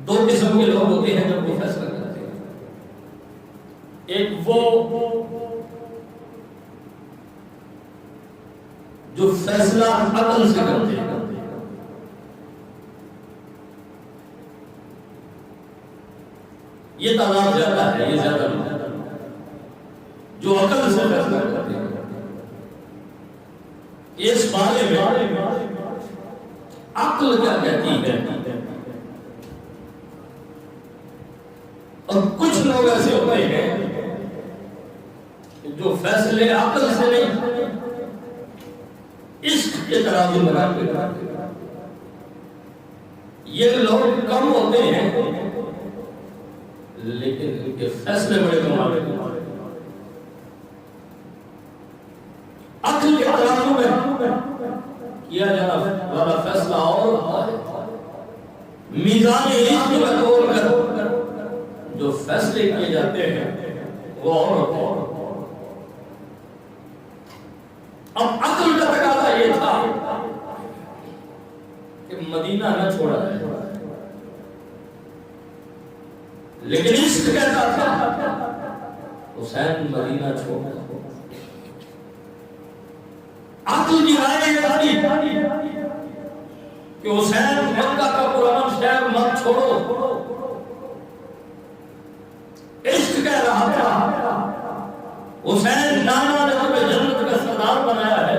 دو قسم کے لوگ ہوتے ہیں جب وہ فیصلہ کرتے ہیں. ایک وہ جو فیصلہ عقل سے کرتے ہیں، یہ تعداد زیادہ ہے، یہ زیادہ نہیں. جو عقل سے فیصلہ کرتے ہیں اس بارے میں عقل کیا کہتی ہے، اور کچھ لوگ ایسے ہوتے ہیں جو فیصلے عقل سے نہیں عشق کے ترازو بناتے ہیں. یہ لوگ کم ہوتے ہیں لیکن ان کے فیصلے بڑے کمال ہیں. عقل کے ترازو میں کیا جانا والا فیصلہ اور ہوتا ہے، میزان عشق میں تول کر جو فیصلے کیے جاتے ہیں وہ اور ہوتے ہیں. اب عقل کا تقاضا یہ تھا کہ مدینہ نہ چھوڑا جائے، لیکن عشق کہتا تھا حسین مدینہ چھوڑا. عقل کی رائے یہ تھی کہ حسین مکہ کا پرامن شہر مت چھوڑو. عشق کہہ رہا تھا حسین نانا نے تمہیں جنت کا سردار بنایا ہے،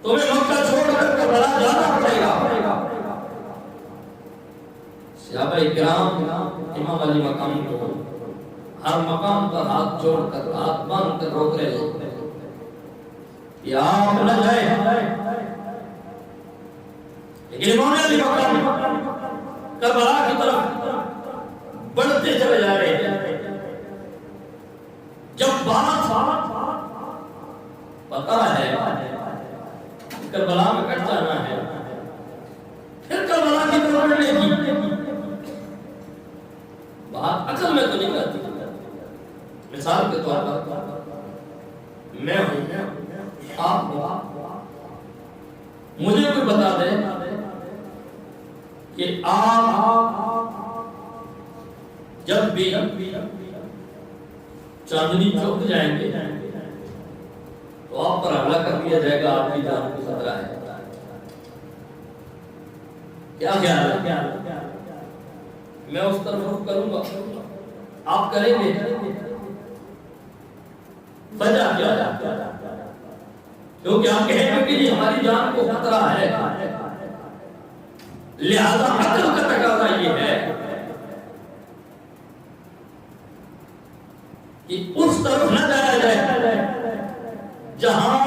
تمہیں مکہ چھوڑ کر کربلا جانا پڑے گا. صحابہ کرام امام علی مقام کو ہر مقام پر ہاتھ جوڑ کر ہاتھ باندھ کر روک رہے ہوتے ہیں کہ آپ نہ جائیں، لیکن امام علی مقام کربلا کی طرف بڑھتے چلے جا رہے ہیں. جب بات پتا ہے کربلا میں کٹ جانا ہے، پھر کربلا کی طرف بڑھنے کی بات عقل میں تو نہیں آتی. مثال کے طور پر میں ہوں، آپ ہو، مجھے کوئی بتا دے کہ آپ جب بھی چاندنی چوک جائیں گے تو آپ پر حملہ کر دیا جائے گا، آپ کی جان کو خطرہ ہے. کیا خیال ہے؟ میں اس طرف رخ کروں گا، آپ کریں گے؟ وجہ کیا ہے؟ کیونکہ آپ کہیں گے کہ یہ ہماری جان کو خطرہ ہے. لہذا عقل کا تقاضا یہ ہے کہ اس طرف نہ جایا جائے جہاں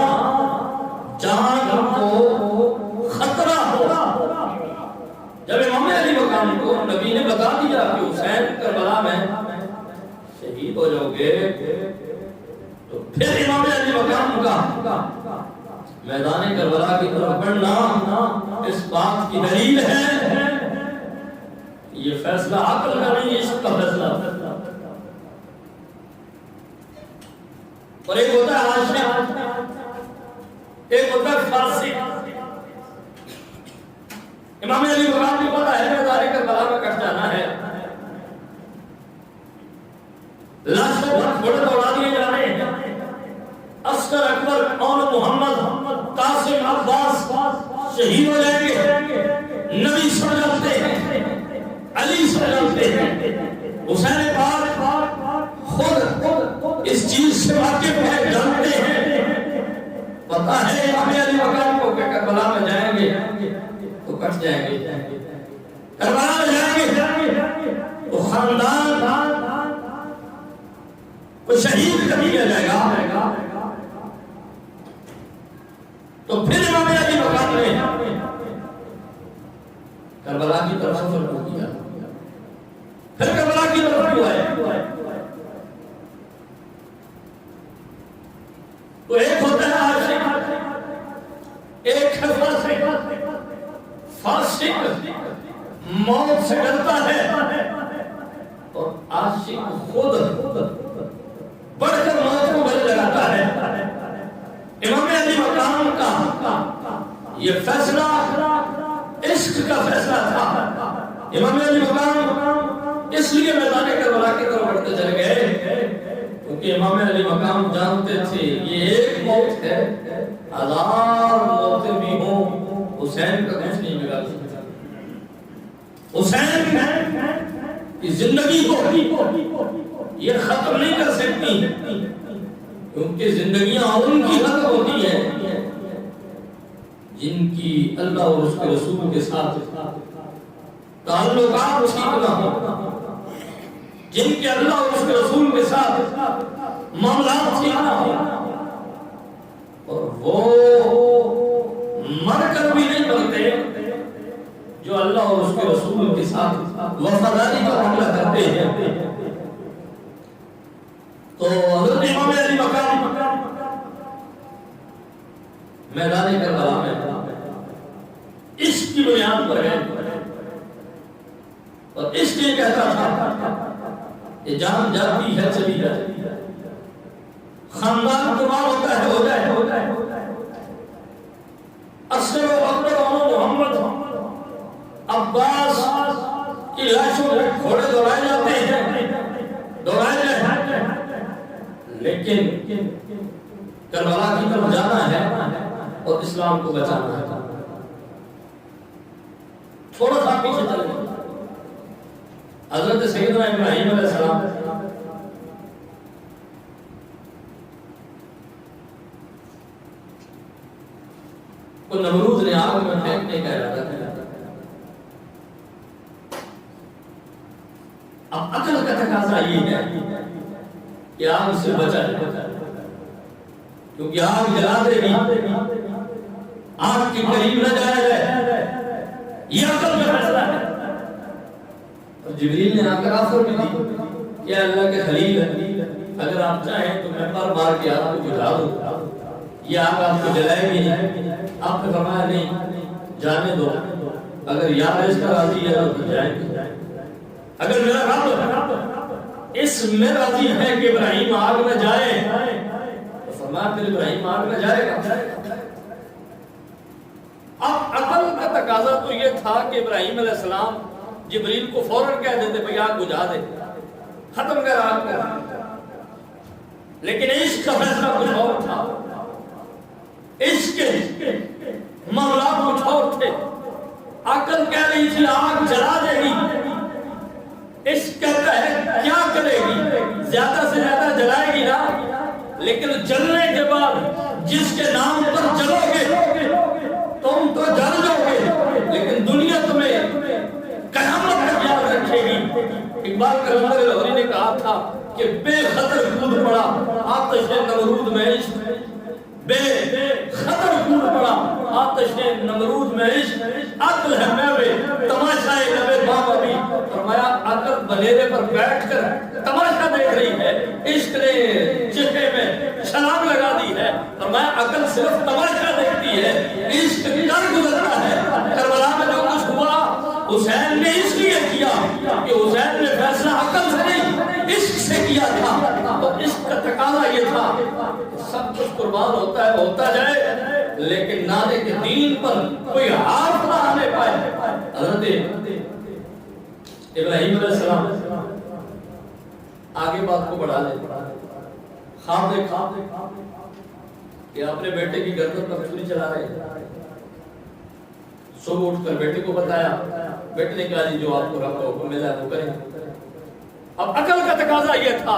جان کو خطرہ ہو. جب امام علی مقام کو نبی نے بتا دیا کہ حسین کربلا میں شہید ہو جاؤ گے، تو پھر امام علی مقام کا میدان کربلا کی طرف بڑھنا اس بات کی دلیل ہے یہ فیصلہ عقل کا نہیں، عشق کا فیصلہ. اور ایک ہوتا ہے عاشق، ایک ہوتا ہے فاسق. امام علی مقام کو پتا ہے میدان کربلا میں کٹ جانا ہے، لاشوں پر گھوڑے دوڑا دیے جا رہے ہیں. عسکر اکبر اور محمد قاسم عباس شہید ہو جائیں گے. نبی سڑ جاتے ہیں، علی سڑ جاتے ہیں، حسین پاک خود اس چیز سے واقف ہے، جانتے ہیں، پتا ہے امام علی مقام کو کہ کربلا میں جائیں گے تو کٹ جائیں گے، کربلا میں جائیں گے تو خاندان کو شہید کر دیا جائے گا. تو پھر امام علی مقام نے کربلا کی طرف سفر کو کیا، پھر کربلا کی طرف کیوں آئے. تو ایک ہوتا ہے عاشق، ایک ہے فاسق. فاسق موت سے ڈرتا ہے اور عاشق خود بڑھ کر موت کو گلے لگاتا ہے. امام علی مقام کا یہ فیصلہ عشق کا فیصلہ تھا. امام علی مقام اس لیے میدان کربلا کی طرف بڑھتے چلے گئے کیونکہ امام علی مقام جانتے تھے یہ ایک موت ہے، ہزار موتیں بھی ہوں حسین کا کچھ نہیں بگاڑ سکتا۔ حسین کی زندگی کو یہ ختم نہیں کر سکتی، کیونکہ زندگیاں ان کی ختم ہوتی ہیں جن کی اللہ اور اس کے رسول کے ساتھ تعلقات ٹھیک نہ ہو، جن کے اللہ اور اس کے رسول کے ساتھ معاملات ٹھیک نہ ہو، اور وہ مر کر بھی نہیں بنتے جو اللہ اور اس کے رسول کے ساتھ وفاداری کا معاملہ کرتے ہیں۔ تو حضرت امام علی مقام میدان کربلا میں اس کی بنیاد پر ہے، اور اس لیے کہتا تھا کہ جان جاتی ہے چلی جائے، خاندان قربان ہوتا ہے ہو جائے، اصغر و اکبر و محمد عباس کی لاشوں میں گھوڑے دوڑائے جاتے ہیں، دوڑائے جائیں، لیکن کربلا کی طرف جانا ہے اور اسلام کو بچانا ہے۔ تھوڑا سا پیچھے چلیں، حضرت سیدنا ابراہیم علیہ السلام کو نمرود نے آگ میں پھینکنے کا ارادہ کیا۔ اب عقل کا تقاضا یہ ہے کہ آگ سے بچا جائے، کیونکہ آگ جلا دے گی، آگ کے قریب نہ جایا جائے، یہ عقل کا فیصلہ ہے۔ اور جبریل نے آ کر آفر بھی دی کہ اللہ کے خلیل ہے، اگر آپ چاہیں تو میں پر مار کے آگ کو جلا دوں، یہ آگ آپ کو جلائے گی نہیں۔ آپ نے فرمایا نہیں، جانے دو، اگر یار اس کا راضی ہے تو جائیں گے، اگر میرا رب اس میں راضی ہے کہ ابراہیم آگ میں جائے تو فرمایا پھر ابراہیم آگ میں جائے گا۔ اب عقل کا تقاضا تو یہ تھا کہ ابراہیم علیہ السلام جبریل کو فوراً کہہ دیتے بھئی آگ بجھا دے، ختم کر آگ کر، لیکن عشق کا فیصلہ کچھ اور تھا، عشق کے معاملات کچھ اور تھے۔ عقل کہہ رہی تھی آگ جلا دے گی، عشق کہتا ہے کیا کرے گی، زیادہ سے زیادہ جلائے گی نا، لیکن جلنے کے بعد جس کے نام پر جلو گے تم تو جل جاؤ گے، لیکن دنیا تمہیں قیامت تک یاد رکھے گی۔ اقبال کلندر لاہوری نے کہا تھا کہ بے خطر کود پڑا آتش نمرود میں عشق، بے خطر کود پڑا آتش نمرود میں عشق، عقل ہے میوے تماشائے لبے بام ابھی۔ فرمایا عقل بنیرے پر بیٹھ کر تماشا دیکھ رہی ہے، عشق نے چہرے میں چھلانگ لگا دی ہے۔ فرمایا عقل صرف تماشا دیکھتی ہے، عشق کر گزرتا ہے۔ کربلا میں جو کچھ ہوا حسین نے اس لیے کیا کہ حسین نے فیصلہ عقل سے نہیں عشق سے کیا تھا، تو عشق کا تقاضا یہ تھا کہ سب کچھ قربان ہوتا ہے ہوتا جائے، لیکن نعرے کے دین پر کوئی ہاتھ نہ آنے پائے۔ حضرت ابراہیم علیہ السلام آگے بات کو بڑھا لے، خواب دیکھا کہ اپنے بیٹے کی گردن پر چھری چلا رہے ہیں، صبح اٹھ کر بیٹے کو بتایا، بیٹے نے کہا جی جو آپ کو رب کا حکم ملا ہے وہ کریں۔ اب عقل کا تقاضا یہ تھا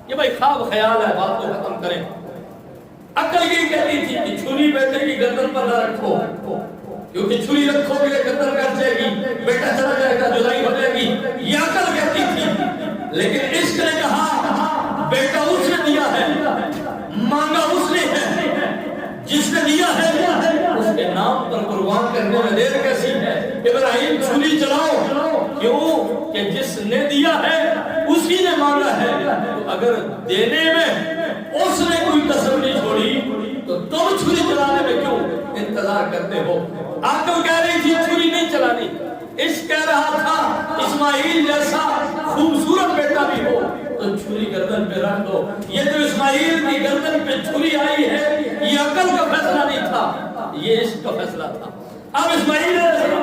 کہ بھائی خواب خیال ہے، بات کو ختم کریں۔ عقل یہ کہتی تھی کہ چھری بیٹے کی گردن پر نہ رکھو، کیونکہ چھری رکھو گے گردن کٹ جائے گی، بیٹا چلا جائے گا، جدائی ہو جائے گی، یہ عقل کہتی تھی۔ لیکن عشق نے کہا بیٹا اس نے دیا ہے، مانگا اس نے ہے، جس نے دیا ہے اس کے نام پر قربان کرنے میں دیر کیسی ہے؟ ابراہیم چھری چلاؤ، کیوں کہ جس نے دیا ہے اسی نے مانگا ہے، تو اگر دینے میں اس نے کوئی کسر نہیں چھوڑی تو تم چھری چلانے میں کیوں انتظار کرتے ہو؟ عقل کہہ رہی تھی چھری نہیں چلانی، عشق کہہ رہا تھا اسماعیل جیسا خوبصورت بیٹا بھی ہو تو چھری گردن پہ رکھ دو۔ یہ جو اسماعیل کی گردن پہ چھری آئی ہے یہ عقل کا فیصلہ نہیں تھا، یہ عشق کا فیصلہ تھا۔ اب اسماعیل علیہ